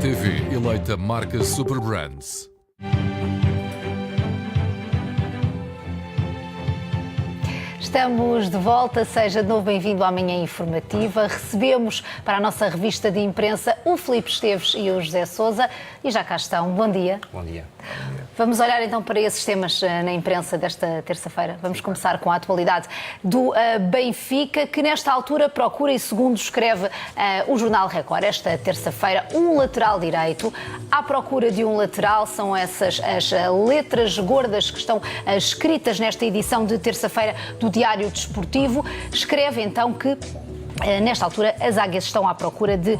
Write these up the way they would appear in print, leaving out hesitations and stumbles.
TV eleita marca Super Brands. Estamos de volta, seja de novo bem-vindo à Manhã Informativa. Recebemos para a nossa revista de imprensa o Filipe Esteves e o José Sousa e já cá estão. Bom dia. Bom dia. Vamos olhar então para esses temas na imprensa desta terça-feira. Vamos começar com a atualidade do Benfica, que nesta altura procura, e segundo escreve o Jornal Record, esta terça-feira, um lateral direito. À procura de um lateral, são essas as letras gordas que estão escritas nesta edição de terça-feira do Diário Desportivo. Escreve então que nesta altura, as águias estão à procura de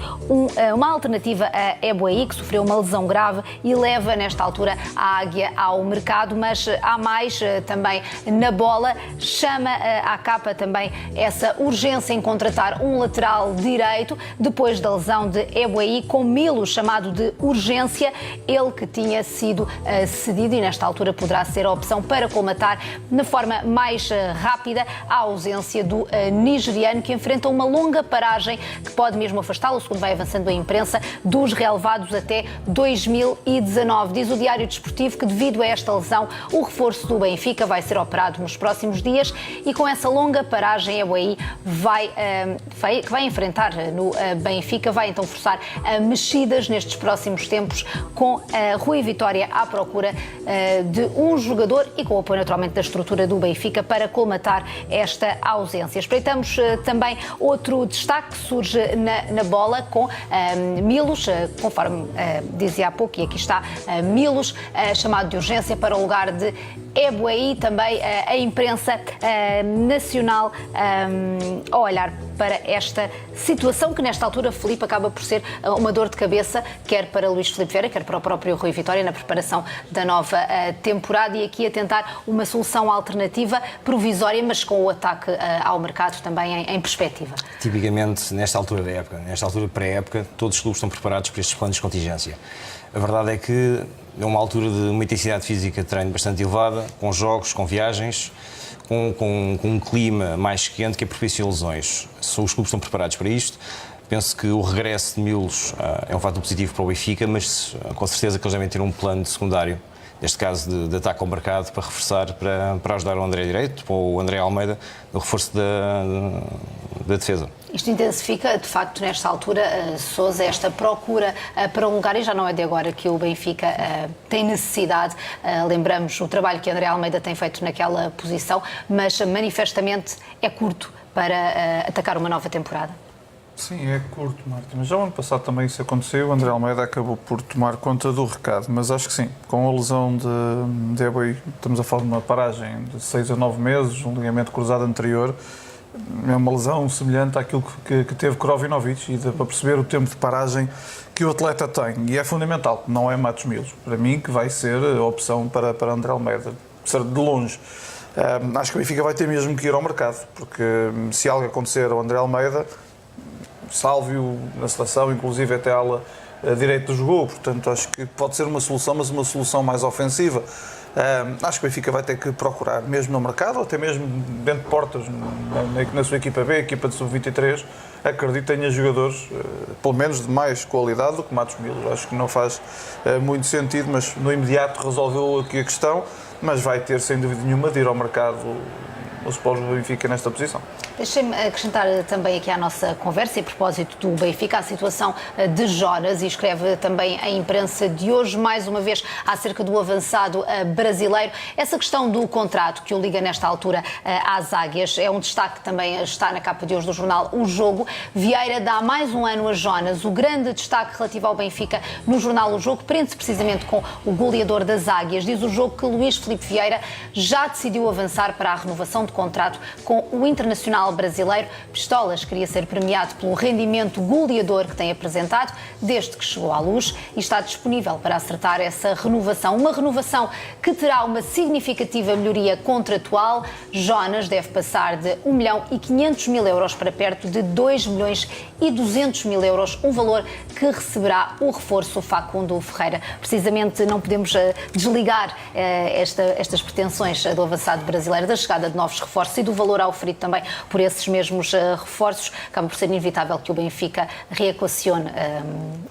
uma alternativa a Eboaí, que sofreu uma lesão grave e leva, nesta altura, a águia ao mercado. Mas há mais também na bola. Chama à capa também essa urgência em contratar um lateral direito, depois da lesão de Eboaí, com Milo chamado de urgência. Ele que tinha sido cedido e, nesta altura, poderá ser a opção para colmatar, na forma mais rápida, a ausência do nigeriano, que enfrenta uma longa paragem que pode mesmo afastá-lo, segundo vai avançando a imprensa, dos relevados até 2019. Diz o Diário Desportivo que, devido a esta lesão, o reforço do Benfica vai ser operado nos próximos dias e, com essa longa paragem, a Eboaí que vai enfrentar no Benfica, vai então forçar mexidas nestes próximos tempos, com Rui Vitória à procura de um jogador e com o apoio naturalmente da estrutura do Benfica para colmatar esta ausência. Espreitamos também outro destaque que surge na bola com Milos, conforme dizia há pouco, e aqui está Milos, chamado de urgência para o lugar de Eboaí. Também a imprensa nacional a olhar para esta situação que, nesta altura, Filipe, acaba por ser uma dor de cabeça, quer para Luís Filipe Vieira, quer para o próprio Rui Vitória, na preparação da nova temporada, e aqui a tentar uma solução alternativa, provisória, mas com o ataque ao mercado também em perspectiva. Tipicamente, nesta altura da época, nesta altura pré-época, todos os clubes estão preparados para estes planos de contingência. A verdade é que é uma altura de uma intensidade física de treino bastante elevada, com jogos, com viagens, com um clima mais quente que propicia lesões. Os clubes estão preparados para isto. Penso que o regresso de Milos é um fator positivo para o Benfica, mas com certeza que eles devem ter um plano de secundário, neste caso de ataque ao mercado, para reforçar, para ajudar o André direito, ou o André Almeida, no reforço da defesa. Isto intensifica, de facto, nesta altura, Sousa, esta procura para um lugar, e já não é de agora que o Benfica tem necessidade. Lembramos o trabalho que André Almeida tem feito naquela posição, mas manifestamente é curto para atacar uma nova temporada. Sim, é curto, Marta, mas já o ano passado também isso aconteceu. O André Almeida acabou por tomar conta do recado, mas acho que sim, com a lesão de Eboaí, estamos a falar de uma paragem de 6 a 9 meses, um ligamento cruzado anterior. É uma lesão semelhante àquilo que teve Krovinovic, e para perceber o tempo de paragem que o atleta tem. E é fundamental, não é Matos Milos, para mim, que vai ser a opção para André Almeida, ser de longe. Acho que o Benfica vai ter mesmo que ir ao mercado, porque se algo acontecer ao André Almeida, salve-o na seleção, inclusive até ala direito do jogo, portanto acho que pode ser uma solução, mas uma solução mais ofensiva. Acho que o Benfica vai ter que procurar, mesmo no mercado, ou até mesmo dentro de portas, na sua equipa B, equipa de sub-23, acredito que tenha jogadores, pelo menos de mais qualidade do que Matos Milos. Acho que não faz muito sentido, mas no imediato resolveu aqui a questão, mas vai ter, sem dúvida nenhuma, de ir ao mercado os polos do Benfica nesta posição. Deixem-me acrescentar também aqui à nossa conversa, e a propósito do Benfica, a situação de Jonas, e escreve também a imprensa de hoje, mais uma vez, acerca do avançado brasileiro. Essa questão do contrato que o liga nesta altura às águias é um destaque que também está na capa de hoje do jornal O Jogo. Vieira dá mais um ano a Jonas. O grande destaque relativo ao Benfica no jornal O Jogo prende-se precisamente com o goleador das águias. Diz o Jogo que Luís Filipe Vieira já decidiu avançar para a renovação de contrato com o internacional brasileiro. Pistolas queria ser premiado pelo rendimento goleador que tem apresentado desde que chegou à Luz e está disponível para acertar essa renovação. Uma renovação que terá uma significativa melhoria contratual. Jonas deve passar de 1.500.000 euros para perto de 2.200.000 euros, um valor que receberá o reforço Facundo Ferreira. Precisamente não podemos desligar estas pretensões do avançado brasileiro da chegada de novos reforços e do valor auferido também por por esses mesmos reforços, acaba por ser inevitável que o Benfica reequacione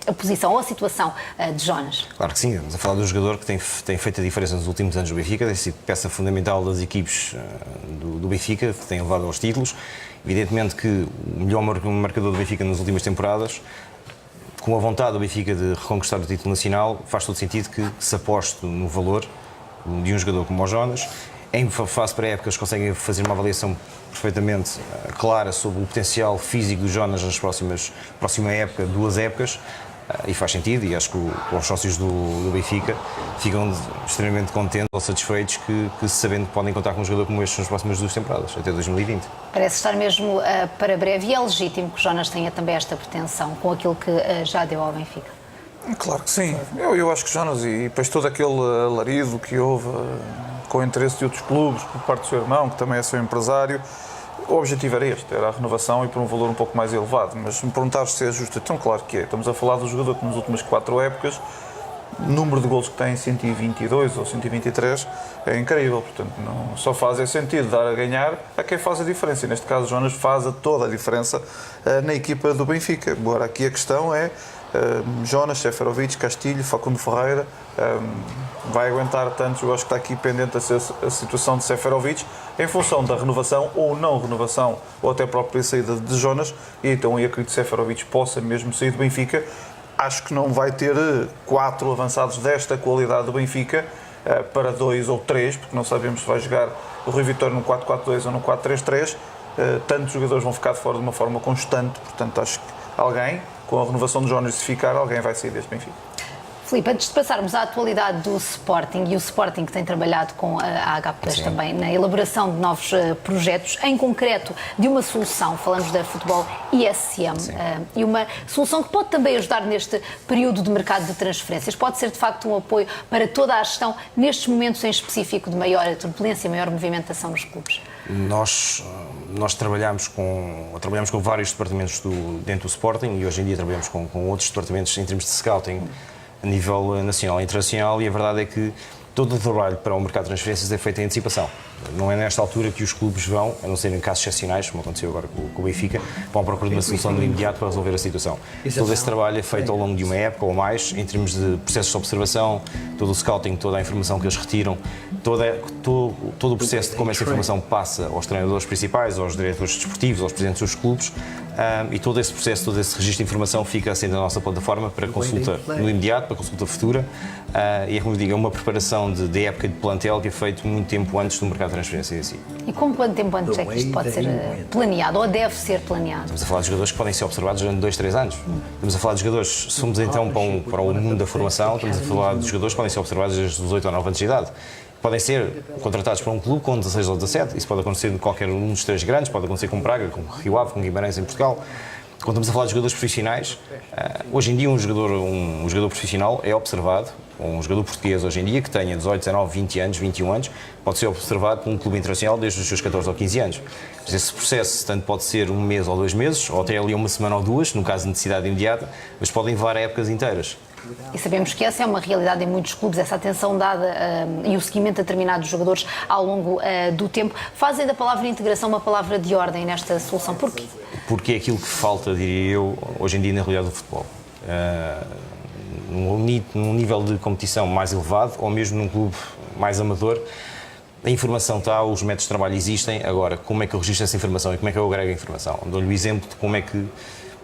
a posição ou a situação de Jonas. Claro que sim, estamos a falar de um jogador que tem feito a diferença nos últimos anos do Benfica, tem sido peça fundamental das equipes do Benfica, que tem levado aos títulos. Evidentemente que o melhor marcador do Benfica nas últimas temporadas, com a vontade do Benfica de reconquistar o título nacional, faz todo sentido que se aposte no valor de um jogador como o Jonas. Em fase pré-época, eles conseguem fazer uma avaliação perfeitamente clara sobre o potencial físico do Jonas nas próxima época, 2 épocas, e faz sentido, e acho que os sócios do Benfica ficam extremamente contentes ou satisfeitos que sabendo que podem contar com um jogador como este nas próximas 2 temporadas, até 2020. Parece estar mesmo para breve, e é legítimo que Jonas tenha também esta pretensão com aquilo que já deu ao Benfica. Claro que sim. Eu acho que Jonas, e depois todo aquele alarido que houve com o interesse de outros clubes, por parte do seu irmão, que também é seu empresário, o objetivo era este, era a renovação e por um valor um pouco mais elevado. Mas se me perguntares se é justo, então claro que é. Estamos a falar do jogador que nas últimas 4 épocas, o número de golos que tem, 122 ou 123, é incrível. Portanto, não só faz sentido dar a ganhar a quem faz a diferença. E neste caso, Jonas faz toda a diferença na equipa do Benfica. Agora, aqui a questão é Jonas, Seferovic, Castilho, Facundo Ferreira, vai aguentar tantos. Eu acho que está aqui pendente a situação de Seferovic em função da renovação ou não renovação, ou até a própria saída de Jonas, e então eu acredito que Seferovic possa mesmo sair do Benfica. Acho que não vai ter 4 avançados desta qualidade do Benfica para 2 ou 3, porque não sabemos se vai jogar o Rui Vitória no 4-4-2 ou no 4-3-3. Tantos jogadores vão ficar de fora de uma forma constante, portanto acho que alguém, com a renovação de Jonas, se ficar, alguém vai sair deste Benfica. Filipe, antes de passarmos à atualidade do Sporting, e o Sporting que tem trabalhado com a H+, também na elaboração de novos projetos, em concreto de uma solução, falamos da Futebol ISM, e uma solução que pode também ajudar neste período de mercado de transferências, pode ser de facto um apoio para toda a gestão nestes momentos em específico de maior turbulência, maior movimentação nos clubes. Nós trabalhamos com vários departamentos dentro do Sporting, e hoje em dia trabalhamos com outros departamentos em termos de scouting a nível nacional e internacional, e a verdade é que todo o trabalho para o mercado de transferências é feito em antecipação. Não é nesta altura que os clubes vão, a não ser em casos excepcionais, como aconteceu agora com o Benfica, vão à procura de uma solução no imediato para resolver a situação. Todo esse trabalho é feito ao longo de uma época ou mais, em termos de processos de observação, todo o scouting, toda a informação que eles retiram, todo o processo de como essa informação passa aos treinadores principais, aos diretores desportivos, aos presidentes dos clubes, e todo esse processo, todo esse registro de informação fica assim na nossa plataforma para consulta no imediato, para consulta futura, e é como eu digo, é uma preparação de época de plantel que é feito muito tempo antes do mercado de transferência em si. E com quanto tempo antes é que isto pode ser planeado ou deve ser planeado? Estamos a falar de jogadores que podem ser observados durante 2, 3 anos. Estamos a falar de jogadores, se formos então para o mundo da formação, estamos a falar de jogadores que podem ser observados desde os 8 ou 9 anos de idade. Podem ser contratados para um clube com 16 ou 17, isso pode acontecer em qualquer um dos 3 grandes, pode acontecer com Braga, com Rio Ave, com Guimarães em Portugal. Quando estamos a falar de jogadores profissionais, hoje em dia um jogador profissional é observado, um jogador português hoje em dia que tenha 18, 19, 20 anos, 21 anos, pode ser observado por um clube internacional desde os seus 14 ou 15 anos. Mas esse processo tanto pode ser 1 mês ou 2 meses, ou até ali 1 semana ou 2, no caso de necessidade imediata, mas podem levar a épocas inteiras. E sabemos que essa é uma realidade em muitos clubes, essa atenção dada e o seguimento a determinados jogadores ao longo do tempo. Fazem da palavra integração uma palavra de ordem nesta solução. Porquê? Porque é aquilo que falta, diria eu, hoje em dia na realidade do futebol. Num nível de competição mais elevado, ou mesmo num clube mais amador, a informação está, os métodos de trabalho existem. Agora, como é que eu registro essa informação e como é que eu agrego a informação? Dou-lhe o exemplo de como é que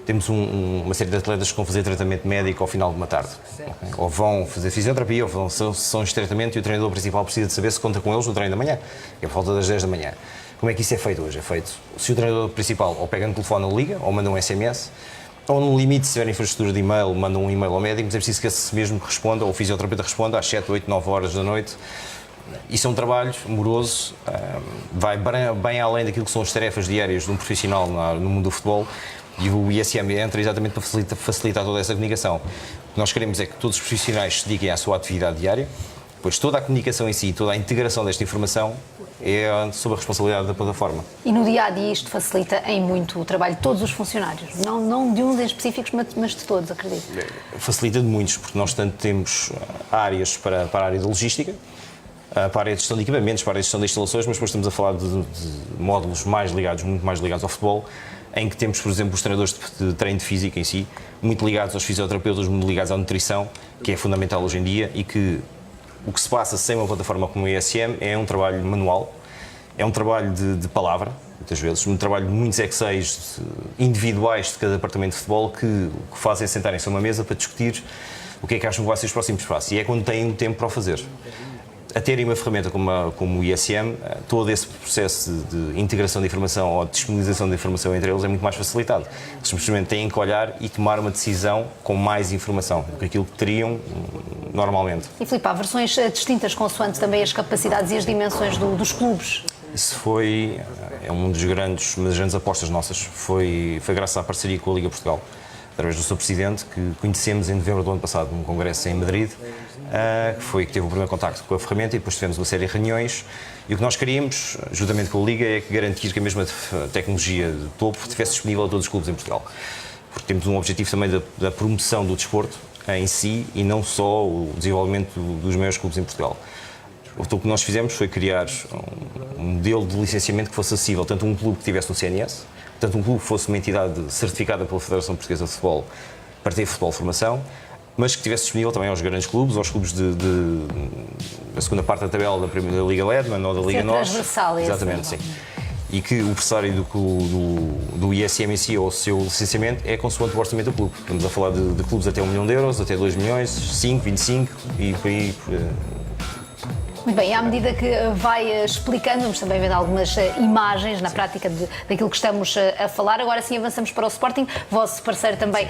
temos uma série de atletas que vão fazer tratamento médico ao final de uma tarde. Okay? Ou vão fazer fisioterapia, ou vão sessões de tratamento, e o treinador principal precisa de saber se conta com eles no treino da manhã, que é por volta das 10 da manhã. Como é que isso é feito hoje? É feito se o treinador principal ou pega no telefone ou liga, ou manda um SMS, ou no limite, se tiver infraestrutura de e-mail, manda um e-mail ao médico, mas é preciso que esse mesmo responda, ou o fisioterapeuta responda às 7, 8, 9 horas da noite. Isso é um trabalho moroso, vai bem além daquilo que são as tarefas diárias de um profissional no mundo do futebol, e o ISM entra exatamente para facilitar toda essa comunicação. O que nós queremos é que todos os profissionais se dediquem à sua atividade diária, pois toda a comunicação em si, toda a integração desta informação é sob a responsabilidade da plataforma. E no dia-a-dia isto facilita em muito o trabalho de todos os funcionários, não de uns em específicos, mas de todos, acredito. Facilita de muitos, porque nós tanto temos áreas para a área da logística, para a gestão de equipamentos, para a gestão de instalações, mas depois estamos a falar de módulos mais ligados, muito mais ligados ao futebol, em que temos, por exemplo, os treinadores de treino de física em si, muito ligados aos fisioterapeutas, muito ligados à nutrição, que é fundamental hoje em dia, e que o que se passa sem uma plataforma como o ISM é um trabalho manual, é um trabalho de palavra, muitas vezes, um trabalho de muitos Exceis individuais de cada departamento de futebol que o que fazem é sentarem-se a uma mesa para discutir o que é que acham que vai ser os próximos passos, e é quando têm tempo para o fazer. A terem uma ferramenta como o ISM, todo esse processo de integração de informação ou de disponibilização de informação entre eles é muito mais facilitado. Eles simplesmente têm que olhar e tomar uma decisão com mais informação do que aquilo que teriam normalmente. E Filipe, há versões distintas consoante também as capacidades e as dimensões dos clubes? Isso é uma das grandes apostas nossas, foi graças à parceria com a Liga Portugal, através do seu presidente, que conhecemos em novembro do ano passado, num congresso em Madrid, que teve o primeiro contacto com a ferramenta, e depois tivemos uma série de reuniões, e o que nós queríamos, juntamente com a Liga, é garantir que a mesma tecnologia de topo estivesse disponível a todos os clubes em Portugal, porque temos um objetivo também da promoção do desporto em si, e não só o desenvolvimento dos maiores clubes em Portugal. O que nós fizemos foi criar um modelo de licenciamento que fosse acessível, tanto um clube que tivesse no CNS, tanto um clube que fosse uma entidade certificada pela Federação Portuguesa de Futebol para ter futebol de formação, mas que estivesse disponível também aos grandes clubes, aos clubes da segunda parte da tabela da Liga Ledman ou da Liga Norte. Transversal, exatamente, sim. E que o pressário do ISM em si, ou o seu licenciamento, é consoante o orçamento do clube. Estamos a falar de clubes até 1 milhão de euros, até 2 milhões, 5, 25 e por aí. Muito bem, à medida que vai explicando, vamos também vendo algumas imagens na prática daquilo que estamos a falar. Agora sim avançamos para o Sporting, vosso parceiro também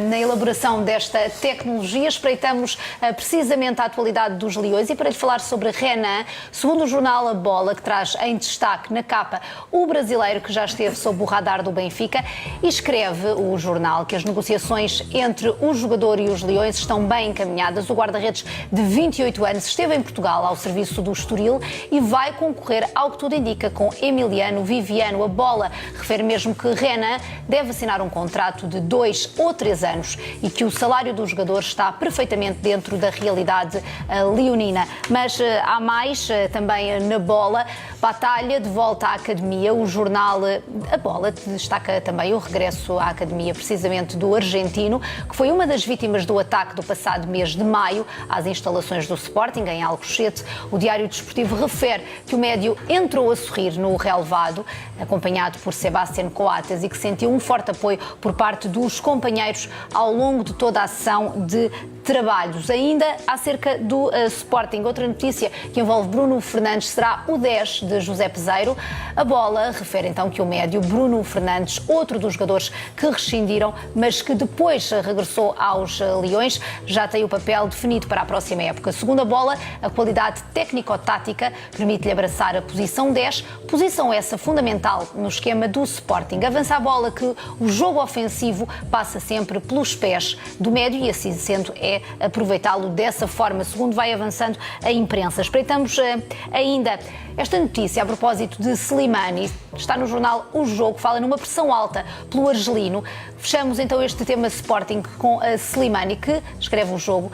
na elaboração desta tecnologia. Espreitamos precisamente a atualidade dos Leões, e para lhe falar sobre Renan, segundo o jornal A Bola, que traz em destaque na capa o brasileiro que já esteve sob o radar do Benfica, e escreve o jornal que as negociações entre o jogador e os Leões estão bem encaminhadas. O guarda-redes de 28 anos esteve em Portugal ao serviço do Estoril e vai concorrer, ao que tudo indica, com Emiliano Viviano. A Bola refere mesmo que Renan deve assinar um contrato de 2 ou 3 anos e que o salário do jogador está perfeitamente dentro da realidade leonina. Mas há mais também na Bola. Batalha de volta à academia. O jornal A Bola destaca também o regresso à academia precisamente do argentino, que foi uma das vítimas do ataque do passado mês de maio às instalações do Sporting em Alcochete. O Diário Desportivo refere que o médio entrou a sorrir no relevado, acompanhado por Sebastián Coates, e que sentiu um forte apoio por parte dos companheiros ao longo de toda a sessão de trabalhos. Ainda acerca do Sporting, outra notícia que envolve Bruno Fernandes será o 10 de José Peseiro. A Bola refere então que o médio Bruno Fernandes, outro dos jogadores que rescindiram, mas que depois regressou aos Leões, já tem o papel definido para a próxima época. Segundo a Bola, a qualidade técnico-tática permite-lhe abraçar a posição 10, posição essa fundamental no esquema do Sporting. Avança a Bola que o jogo ofensivo passa sempre pelos pés do médio e, assim sendo, é aproveitá-lo dessa forma, segundo vai avançando a imprensa. Espreitamos ainda esta notícia a propósito de Slimani. Está no jornal O Jogo, fala numa pressão alta pelo argelino. Fechamos então este tema Sporting com a Slimani, que escreve o jogo.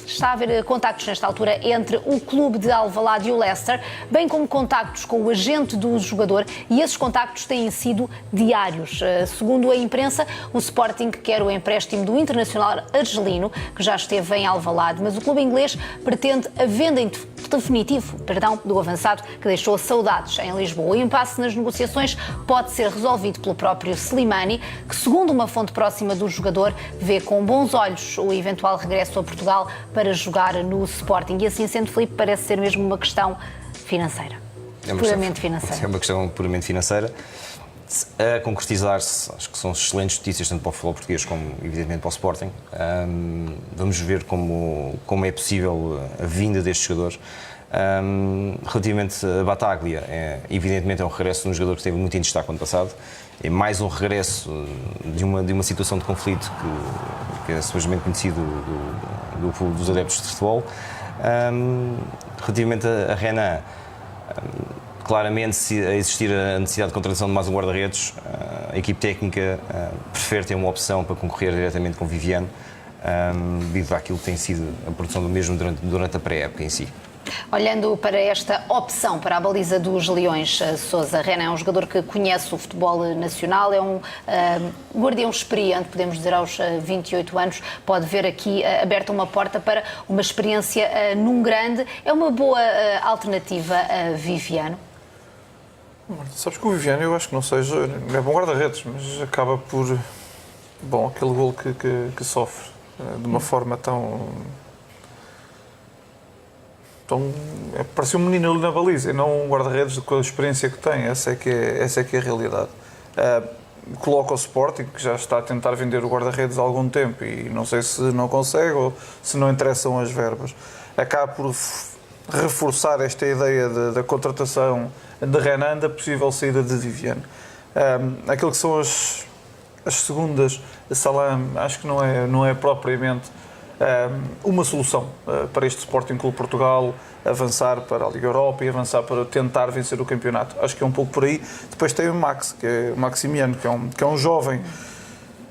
Está a haver contactos nesta altura entre o clube de Alvalade e o Leicester, bem como contactos com o agente do jogador, e esses contactos têm sido diários. Segundo a imprensa, o Sporting quer o empréstimo do internacional argelino, que já esteve em Alvalade, mas o clube inglês pretende a venda definitivo do avançado, que deixou saudades em Lisboa. O impasse nas negociações pode ser resolvido pelo próprio Slimani, que, segundo uma fonte próxima do jogador, vê com bons olhos o eventual regresso a Portugal para jogar no Sporting. E assim sendo, Filipe, parece ser mesmo uma questão financeira. Puramente financeira. É uma questão puramente financeira. A concretizar-se, acho que são excelentes notícias, tanto para o futebol português como, evidentemente, para o Sporting. Vamos ver como é possível a vinda deste jogador. Relativamente a Battaglia, evidentemente é um regresso de um jogador que esteve muito em destaque no ano passado. É mais um regresso de uma situação de conflito que é simplesmente conhecido dos adeptos de futebol. Relativamente a Renan, claramente, se existir a necessidade de contratação de mais um guarda-redes, a equipe técnica prefere ter uma opção para concorrer diretamente com Viviano, devido àquilo que tem sido a produção do mesmo durante a pré-época em si. Olhando para esta opção para a baliza dos Leões, Sousa, Renan é um jogador que conhece o futebol nacional, é um guardião experiente, podemos dizer, aos 28 anos, pode ver aqui aberta uma porta para uma experiência num grande. É uma boa alternativa a Viviano? Sabes que o Viviano, eu acho que não seja, é bom guarda-redes, mas acaba por, bom, aquele golo que sofre de uma forma tão parece um menino ali na baliza e não um guarda-redes com a experiência que tem. Essa é que é a realidade. Coloca o Sporting, que já está a tentar vender o guarda-redes há algum tempo e não sei se não consegue ou se não interessam as verbas. Acaba por reforçar esta ideia da contratação de Renan, da possível saída de Viviano. Aquilo que são as segundas, a Salam, acho que não é propriamente uma solução para este Sporting Clube Portugal avançar para a Liga Europa e avançar para tentar vencer o campeonato. Acho que é um pouco por aí. Depois tem o Max, que é o Maximiano, que é um jovem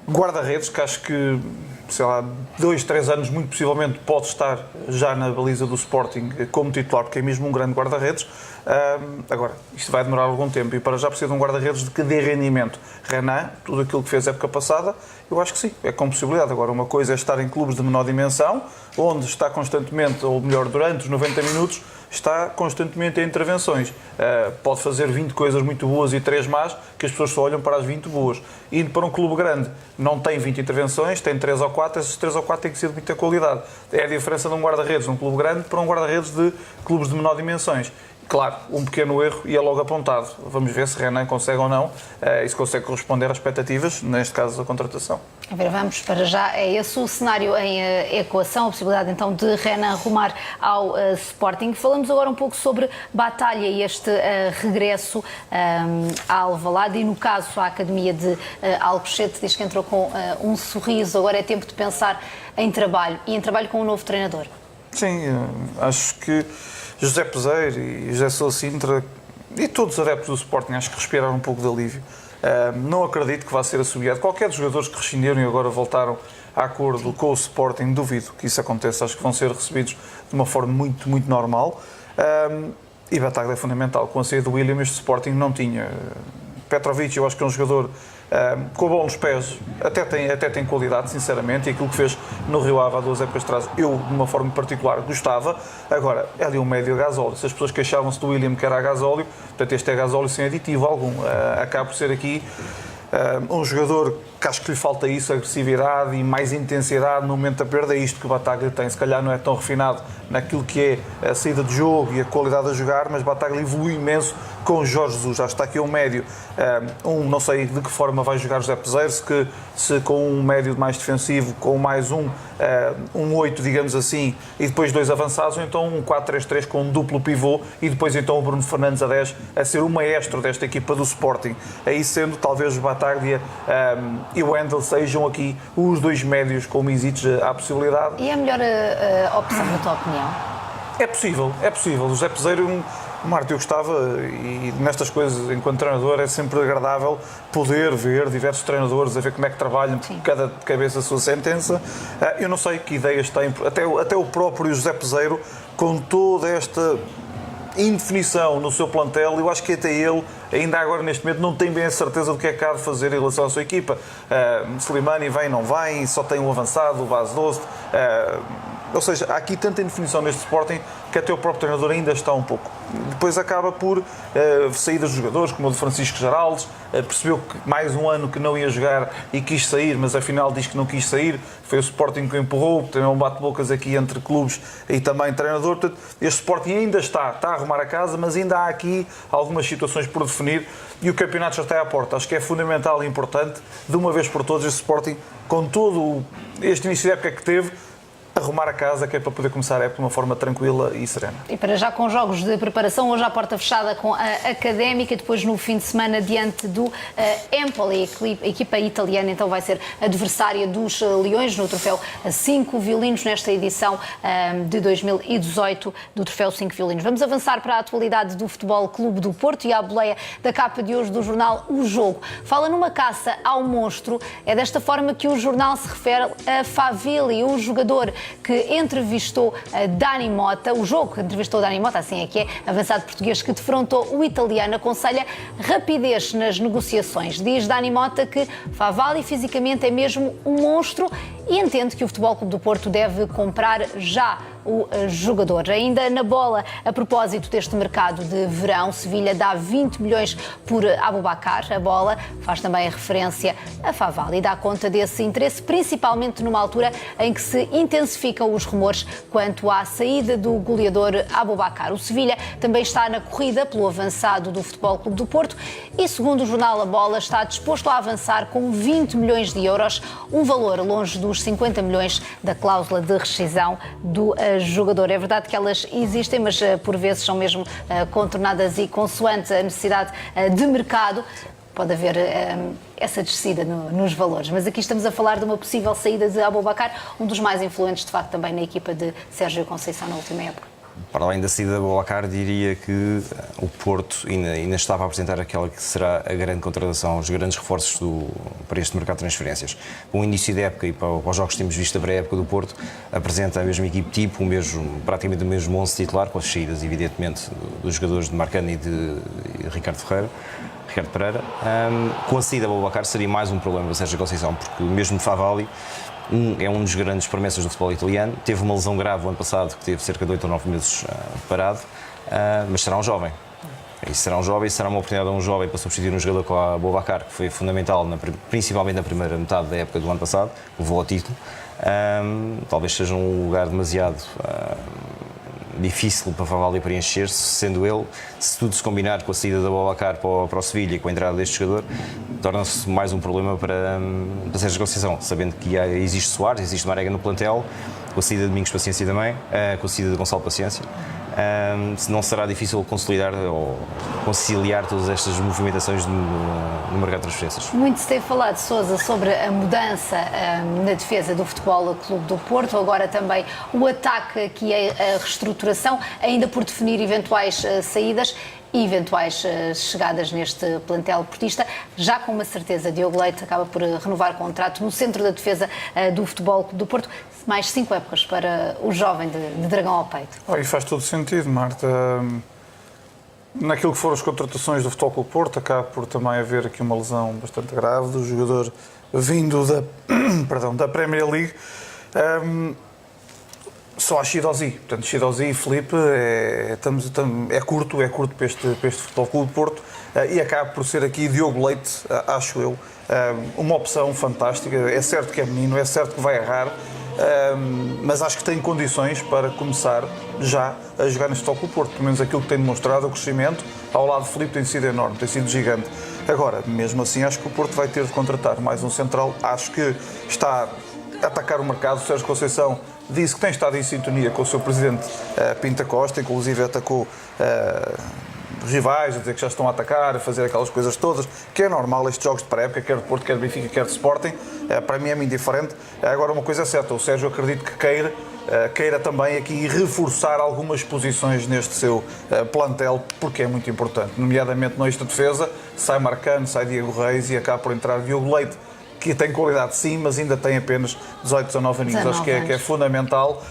guarda-redes que acho que, sei lá, 2, 3 anos, muito possivelmente, pode estar já na baliza do Sporting como titular, porque é mesmo um grande guarda-redes. Agora, isto vai demorar algum tempo e para já precisa de um guarda-redes de que dê rendimento. Renan, tudo aquilo que fez a época passada, eu acho que sim, é com possibilidade. Agora, uma coisa é estar em clubes de menor dimensão, onde está constantemente, ou melhor, durante os 90 minutos, está constantemente em intervenções. Pode fazer 20 coisas muito boas e 3 más, que as pessoas só olham para as 20 boas. Indo para um clube grande, não tem 20 intervenções, tem 3 ou 4, esses 3 ou 4 têm que ser de muita qualidade. É a diferença de um guarda-redes de um clube grande para um guarda-redes de clubes de menor dimensões. Claro, um pequeno erro e é logo apontado. Vamos ver se Renan consegue ou não e se consegue corresponder às expectativas, neste caso a contratação. A ver, vamos para já. É esse o cenário em equação, a possibilidade então de Renan rumar ao Sporting. Falamos agora um pouco sobre Batalha e este regresso a Alvalade e no caso a Academia de Alcochete, diz que entrou com um sorriso. Agora é tempo de pensar em trabalho e em trabalho com um novo treinador. Sim, acho que José Peseiro e José Sousa Sintra e todos os adeptos do Sporting acho que respiraram um pouco de alívio. Não acredito que vá ser assobiado. Qualquer dos jogadores que rescindiram e agora voltaram a acordo com o Sporting, duvido que isso aconteça. Acho que vão ser recebidos de uma forma muito, muito normal. E Bataglia é fundamental. Com a saída do William, este Sporting não tinha. Petrovic, eu acho que é um jogador com a bola nos pés, até tem qualidade, sinceramente, e aquilo que fez no Rio Ave há 2 épocas atrás, eu, de uma forma particular, gostava. Agora, é ali um médio a gasóleo. Se as pessoas queixavam-se do William que era a gasóleo, portanto, este é gasóleo sem aditivo algum. Acaba por ser aqui um jogador que acho que lhe falta isso, agressividade e mais intensidade no momento da perda. É isto que o Bataglia tem. Se calhar não é tão refinado naquilo que é a saída de jogo e a qualidade a jogar, mas Bataglia evolui imenso com o Jorge Jesus. Já está aqui um médio, não sei de que forma vai jogar José Peseiro, se com um médio mais defensivo, com mais um 8, digamos assim, e depois 2 avançados, ou então um 4-3-3 com um duplo pivô, e depois então o Bruno Fernandes a 10, a ser o maestro desta equipa do Sporting. Aí sendo talvez o Bataglia e o Wendel sejam aqui os 2 médios com o Misic à possibilidade. E é a melhor opção, na tua opinião? É possível. O José Peseiro, Marta, eu gostava, e nestas coisas, enquanto treinador, é sempre agradável poder ver diversos treinadores, a ver como é que trabalham, porque cada cabeça a sua sentença. Eu não sei que ideias tem, até o próprio José Peseiro, com toda esta indefinição no seu plantel, eu acho que até ele, ainda agora neste momento, não tem bem a certeza do que é que há de fazer em relação à sua equipa. Slimani vem, não vem, só tem um avançado, o Bas Dost. Ou seja, há aqui tanta indefinição neste Sporting que até o próprio treinador ainda está um pouco. Depois acaba por saídas de jogadores, como o de Francisco Geraldes, percebeu que mais um ano que não ia jogar e quis sair, mas afinal diz que não quis sair. Foi o Sporting que o empurrou, tem um bate-bocas aqui entre clubes e também treinador. Portanto, este Sporting ainda está a arrumar a casa, mas ainda há aqui algumas situações por definir e o campeonato já está à porta. Acho que é fundamental e importante, de uma vez por todas, este Sporting, com todo este início de época que teve, arrumar a casa, que é para poder começar a época de uma forma tranquila e serena. E para já com jogos de preparação, hoje à porta fechada com a Académica, depois no fim de semana diante do Empoli, a equipa italiana então vai ser adversária dos Leões no troféu 5 violinos nesta edição de 2018 do troféu 5 violinos. Vamos avançar para a atualidade do Futebol Clube do Porto e à boleia da capa de hoje do jornal O Jogo. Fala numa caça ao monstro, é desta forma que o jornal se refere a Favilli, um jogador que entrevistou Dani Mota. O jogo que entrevistou Dani Mota, assim é que é, avançado português que defrontou o italiano, aconselha rapidez nas negociações. Diz Dani Mota que Favali fisicamente é mesmo um monstro e entende que o Futebol Clube do Porto deve comprar já o jogador. Ainda na bola, a propósito deste mercado de verão, Sevilha dá 20 milhões por Aboubakar. A bola faz também referência a Favali e dá conta desse interesse, principalmente numa altura em que se intensificam os rumores quanto à saída do goleador Aboubakar. O Sevilha também está na corrida pelo avançado do Futebol Clube do Porto e, segundo o jornal A Bola, está disposto a avançar com 20 milhões de euros, um valor longe dos 50 milhões da cláusula de rescisão do jogador. É verdade que elas existem, mas por vezes são mesmo contornadas e consoante a necessidade de mercado. Pode haver essa descida nos valores. Mas aqui estamos a falar de uma possível saída de Aboubakar, um dos mais influentes, de facto, também na equipa de Sérgio Conceição na última época. Para além da saída de Aboubakar, diria que o Porto ainda estava a apresentar aquela que será a grande contratação, os grandes reforços para este mercado de transferências. O início da época e para os jogos que temos visto da pré-época do Porto, apresenta a mesma equipe tipo, praticamente o mesmo 11 titular, com as saídas, evidentemente, dos jogadores de Marcano e de Ricardo Pereira. Com a saída de Aboubakar seria mais um problema para Sérgio Conceição, porque mesmo de Favali, é um dos grandes promessas do futebol italiano. Teve uma lesão grave o ano passado, que teve cerca de 8 ou 9 meses parado, mas será um jovem. E será uma oportunidade a um jovem para substituir um jogador como a Aboubakar, que foi fundamental, principalmente na primeira metade da época do ano passado, levou ao título. Talvez seja um lugar demasiado difícil para Favali preencher-se, sendo ele, se tudo se combinar com a saída da Aboubakar para o Sevilha e com a entrada deste jogador, torna-se mais um problema para Sérgio Conceição, sabendo que existe Soares, existe Marega no plantel, com a saída de Domingos Paciência também, com a saída de Gonçalo Paciência. Não será difícil consolidar ou conciliar todas estas movimentações no mercado de transferências. Muito se tem falado, Sousa, sobre a mudança na defesa do Futebol Clube do Porto, agora também o ataque, aqui é a reestruturação, ainda por definir eventuais saídas e eventuais chegadas neste plantel portista. Já com uma certeza, Diogo Leite acaba por renovar contrato no centro da defesa do Futebol Clube do Porto. Mais 5 épocas para o jovem de dragão ao peito. E faz todo sentido, Marta. Naquilo que foram as contratações do Futebol Clube do Porto, acaba por também haver aqui uma lesão bastante grave do jogador vindo da Premier League. Só a Shidozi. Portanto, Shidozi e Filipe é curto para este Futebol Clube do Porto e acaba por ser aqui Diogo Leite, acho eu, uma opção fantástica. É certo que é menino, é certo que vai errar, mas acho que tem condições para começar já a jogar neste Futebol Clube do Porto. Pelo menos aquilo que tem demonstrado, o crescimento ao lado de Filipe tem sido enorme, tem sido gigante. Agora, mesmo assim, acho que o Porto vai ter de contratar mais um central. Acho que está a atacar o mercado. O Sérgio Conceição disse que tem estado em sintonia com o seu presidente Pinta Costa, inclusive atacou rivais, a dizer que já estão a atacar, a fazer aquelas coisas todas, que é normal estes jogos de pré-época, quer de Porto, quer de Benfica, quer de Sporting. Para mim é-me indiferente. Agora, uma coisa é certa, o Sérgio acredito que queira também aqui reforçar algumas posições neste seu plantel, porque é muito importante, nomeadamente nesta defesa. Sai Marcano, sai Diego Reis e acaba por entrar Diogo Leite, que tem qualidade sim, mas ainda tem apenas 18, 19 aninhos. Acho que é fundamental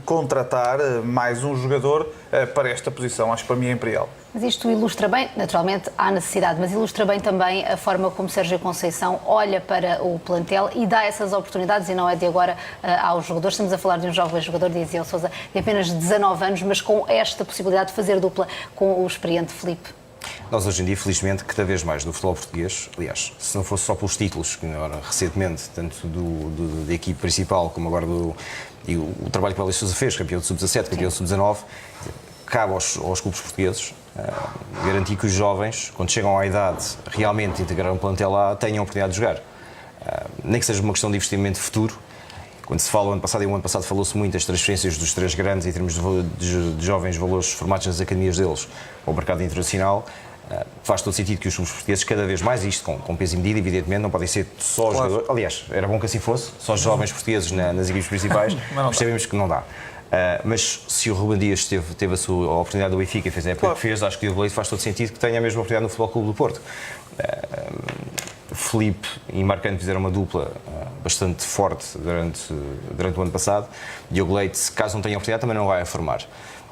contratar mais um jogador para esta posição. Acho que para mim é imperial. Mas isto ilustra bem, naturalmente há necessidade, mas ilustra bem também a forma como Sérgio Conceição olha para o plantel e dá essas oportunidades, e não é de agora aos jogadores. Estamos a falar de um jovem jogador, dizia o Sousa, de apenas 19 anos, mas com esta possibilidade de fazer dupla com o experiente Filipe. Nós hoje em dia, felizmente, cada vez mais no futebol português, aliás, se não fosse só pelos títulos, que agora recentemente, tanto da equipe principal como agora e o trabalho que o Alex Sousa fez, campeão de sub-17, campeão de sub-19, cabe aos clubes portugueses garantir que os jovens, quando chegam à idade realmente de integrar um plantel lá, tenham a oportunidade de jogar. Nem que seja uma questão de investimento futuro. Quando se fala o ano passado falou-se muito das transferências dos três grandes em termos de jovens valores formados nas academias deles ao mercado internacional. Faz todo sentido que os clubes portugueses, cada vez mais, isto com peso e medida, evidentemente, não podem ser só os jogadores. Aliás, era bom que assim fosse, só os jovens portugueses nas equipes principais, percebemos que não dá. Mas se o Ruben Dias teve a oportunidade do Benfica e fez a época que fez, acho que o Diogo Leite faz todo sentido que tenha a mesma oportunidade no Futebol Clube do Porto. Filipe e Marcano fizeram uma dupla bastante forte durante o ano passado. Diogo Leite, caso não tenha oportunidade, também não vai a formar.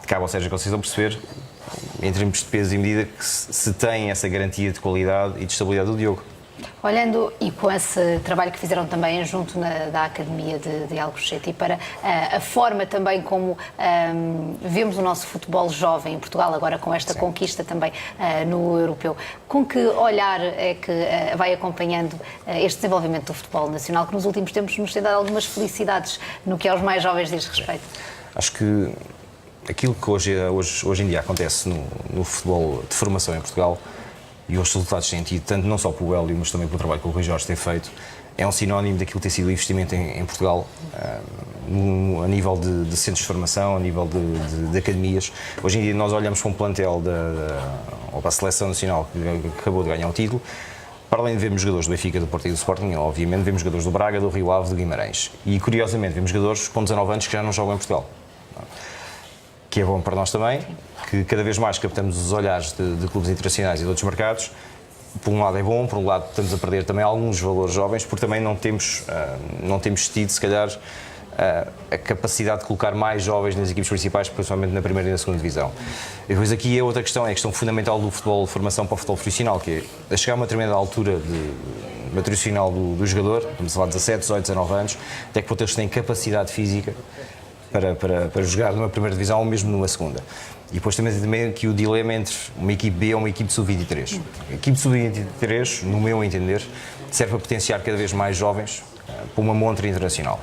Cabe ao Sérgio Conceição perceber, em termos de peso e medida, que se tem essa garantia de qualidade e de estabilidade do Diogo. Olhando e com esse trabalho que fizeram também junto da Academia de Alcochete e para a forma também como vemos o nosso futebol jovem em Portugal, agora com esta conquista também no europeu, com que olhar é que vai acompanhando este desenvolvimento do futebol nacional, que nos últimos tempos nos tem dado algumas felicidades no que aos mais jovens diz respeito? Acho que aquilo que hoje em dia acontece no futebol de formação em Portugal e os resultados que têm tido, tanto não só pelo Hélio, mas também pelo trabalho que o Rui Jorge tem feito, é um sinónimo daquilo que tem sido o investimento em Portugal, a nível de centros de formação, a nível de academias. Hoje em dia nós olhamos para um plantel ou para a seleção nacional que acabou de ganhar o título. Para além de vermos jogadores do Benfica, do Porto e do Sporting, obviamente vemos jogadores do Braga, do Rio Ave, do Guimarães. E curiosamente vemos jogadores com 19 anos que já não jogam em Portugal. Que é bom para nós também, que cada vez mais captamos os olhares de clubes internacionais e de outros mercados. Por um lado é bom, por um lado estamos a perder também alguns valores jovens, porque também não temos tido, se calhar, a capacidade de colocar mais jovens nas equipes principais, principalmente na primeira e na segunda divisão. E depois aqui é outra questão, é a questão fundamental do futebol de formação para o futebol profissional, que é a chegar a uma determinada altura matricional do jogador, estamos a falar de 17, 18, 19 anos, até que ponto eles têm capacidade física para jogar numa primeira divisão ou mesmo numa segunda. E depois também aqui o dilema entre uma equipe B ou uma equipe sub-23. A equipe sub-23, no meu entender, serve para potenciar cada vez mais jovens para uma montra internacional.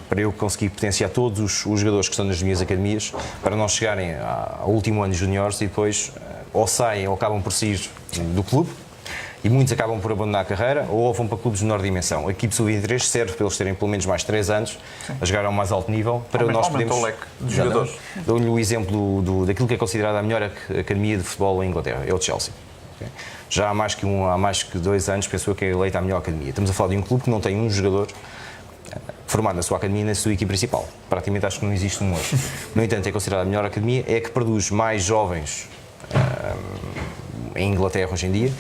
Para eu conseguir potenciar todos os jogadores que estão nas minhas academias, para não chegarem ao último ano de juniores e depois ou saem ou acabam por sair do clube, e muitos acabam por abandonar a carreira ou vão para clubes de menor dimensão. A equipe sub-23 serve para eles terem pelo menos mais 3 anos a jogar ao mais alto nível, para nós podermos... o leque de jogadores. Dou-lhe o exemplo daquilo que é considerada a melhor academia de futebol em Inglaterra, é o Chelsea. Okay? Já há mais que 2 anos, penso eu que é eleita a melhor academia. Estamos a falar de um clube que não tem um jogador formado na sua academia e na sua equipe principal. Praticamente acho que não existe um hoje. No entanto, é considerada a melhor academia, é a que produz mais jovens em Inglaterra hoje em dia,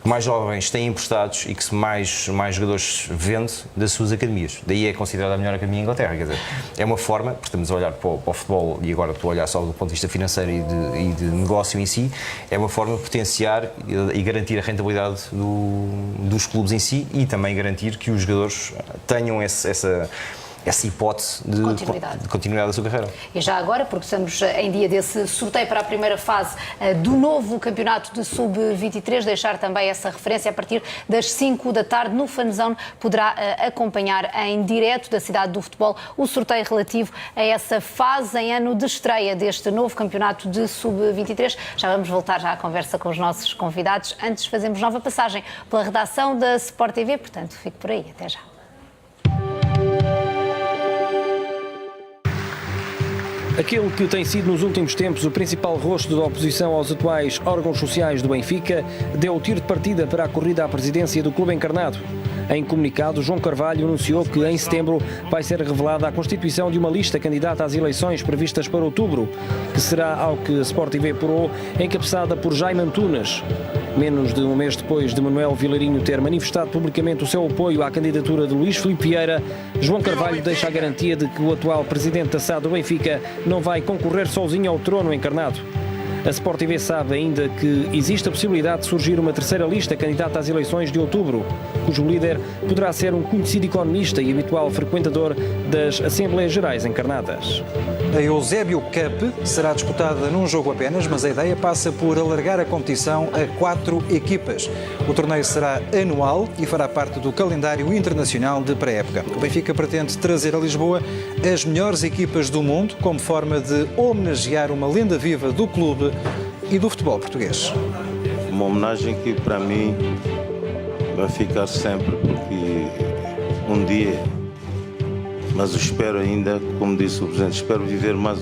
que mais jovens têm emprestados e que mais jogadores vende das suas academias. Daí é considerada a melhor academia em Inglaterra. Quer dizer, é uma forma, porque estamos a olhar para o futebol e agora estou a olhar só do ponto de vista financeiro e de negócio em si, é uma forma de potenciar e garantir a rentabilidade dos clubes em si e também garantir que os jogadores tenham essa hipótese de continuidade da sua carreira. E já agora, porque estamos em dia desse sorteio para a primeira fase do novo campeonato de Sub-23, deixar também essa referência a partir das 5 da tarde no Fanzone, poderá acompanhar em direto da cidade do futebol o sorteio relativo a essa fase em ano de estreia deste novo campeonato de Sub-23. Já vamos voltar já à conversa com os nossos convidados. Antes fazemos nova passagem pela redação da Sport TV, portanto, fique por aí. Até já. Aquele que tem sido nos últimos tempos o principal rosto da oposição aos atuais órgãos sociais do Benfica deu o tiro de partida para a corrida à presidência do clube encarnado. Em comunicado, João Carvalho anunciou que em setembro vai ser revelada a constituição de uma lista candidata às eleições previstas para outubro, que será, ao que a Sport TV apurou, encabeçada por Jaime Antunes. Menos de um mês depois de Manuel Vilarinho ter manifestado publicamente o seu apoio à candidatura de Luís Filipe Vieira, João Carvalho deixa a garantia de que o atual presidente da SAD do Benfica não vai concorrer sozinho ao trono encarnado. A Sport TV sabe ainda que existe a possibilidade de surgir uma terceira lista candidata às eleições de outubro, cujo líder poderá ser um conhecido economista e habitual frequentador das Assembleias Gerais encarnadas. A Eusébio Cup será disputada num jogo apenas, mas a ideia passa por alargar a competição a 4 equipas. O torneio será anual e fará parte do calendário internacional de pré-época. O Benfica pretende trazer a Lisboa as melhores equipas do mundo, como forma de homenagear uma lenda viva do clube e do futebol português. Uma homenagem que para mim vai ficar sempre, porque um dia, mas eu espero ainda, como disse o Presidente, espero viver mais